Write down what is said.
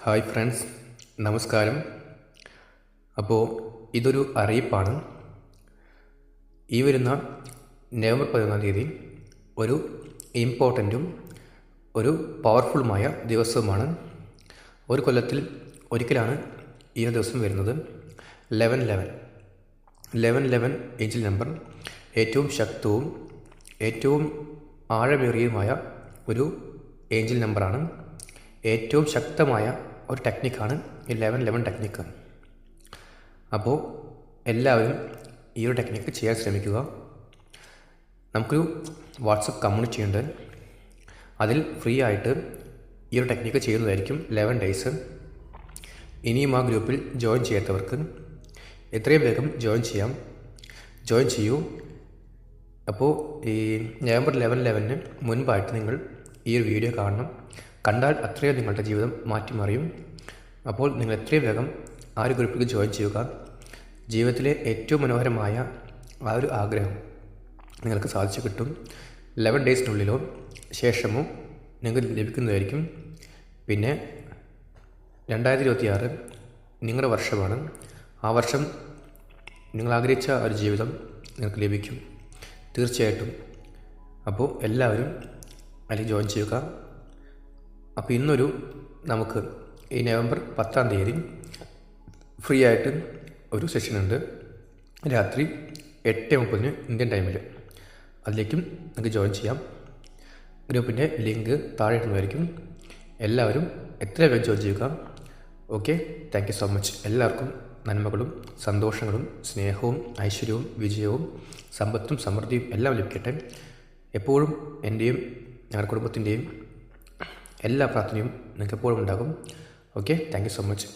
Hi friends, നമസ്കാരം. അപ്പോൾ ഇതൊരു അറിയിപ്പാണ്. ഈ വരുന്ന നവംബർ 11 ഒരു ഇമ്പോർട്ടൻറ്റും ഒരു പവർഫുള്ളുമായ ദിവസവുമാണ്. ഒരു കൊല്ലത്തിൽ ഒരിക്കലാണ് ഈ ദിവസം വരുന്നത്. 1111 ഏഞ്ചൽ നമ്പർ ഏറ്റവും ശക്തവും ഏറ്റവും ആഴമേറിയതുമായ ഒരു ഏഞ്ചൽ നമ്പറാണ്. ഏറ്റവും ശക്തമായ ഒരു ടെക്നിക്കാണ് ഈ 1111 ടെക്നിക്ക്. അപ്പോൾ എല്ലാവരും ഈ ഒരു ടെക്നിക്ക് ചെയ്യാൻ ശ്രമിക്കുക. നമുക്കൊരു വാട്സപ്പ് കമ്മ്യൂണിറ്റി ഉണ്ട്. അതിൽ ഫ്രീ ആയിട്ട് ഈ ഒരു ടെക്നിക്ക് ചെയ്യുന്നതായിരിക്കും 11 ഡേയ്സ്. ഇനിയും ആ ഗ്രൂപ്പിൽ ജോയിൻ ചെയ്യാത്തവർക്ക് എത്രയും വേഗം ജോയിൻ ചെയ്യൂ. അപ്പോൾ ഈ നവംബർ 11 മുൻപായിട്ട് നിങ്ങൾ ഈ ഒരു വീഡിയോ കാണണം. കണ്ടാൽ അത്രയും നിങ്ങളുടെ ജീവിതം മാറ്റിമറിയും. അപ്പോൾ നിങ്ങൾ എത്രയും വേഗം ആ ഒരു ഗ്രൂപ്പിൽ ജോയിൻ ചെയ്യുക. ജീവിതത്തിലെ ഏറ്റവും മനോഹരമായ ആ ഒരു ആഗ്രഹം നിങ്ങൾക്ക് സാധിച്ചു കിട്ടും. 11 ഡേയ്സിനുള്ളിലോ ശേഷമോ നിങ്ങൾക്ക് ലഭിക്കുന്നതായിരിക്കും. പിന്നെ 2026 നിങ്ങളുടെ വർഷമാണ്. ആ വർഷം നിങ്ങൾ ആഗ്രഹിച്ച ഒരു ജീവിതം നിങ്ങൾക്ക് ലഭിക്കും തീർച്ചയായിട്ടും. അപ്പോൾ എല്ലാവരും അതിൽ ജോയിൻ ചെയ്യുക. അപ്പോൾ നമുക്ക് ഈ നവംബർ 10 ഫ്രീ ആയിട്ട് ഒരു സെഷനുണ്ട്. രാത്രി 8:30 ഇന്ത്യൻ ടൈമിൽ. അതിലേക്കും നിങ്ങൾക്ക് ജോയിൻ ചെയ്യാം. ഗ്രൂപ്പിൻ്റെ ലിങ്ക് താഴെ ഇടുന്നതായിരിക്കും. എല്ലാവരും എത്രയും വേഗം ജോയിൻ ചെയ്യുക. Okay, thank you so much. എല്ലാവർക്കും നന്മകളും സന്തോഷങ്ങളും സ്നേഹവും ഐശ്വര്യവും വിജയവും സമ്പത്തും സമൃദ്ധിയും എല്ലാം ലഭിക്കട്ടെ. എപ്പോഴും എൻ്റെയും ഞങ്ങളുടെ കുടുംബത്തിൻ്റെയും എല്ലാ പ്രാർത്ഥനയും നിങ്ങൾക്ക് എപ്പോഴും ഉണ്ടാകും. Okay, thank you so much.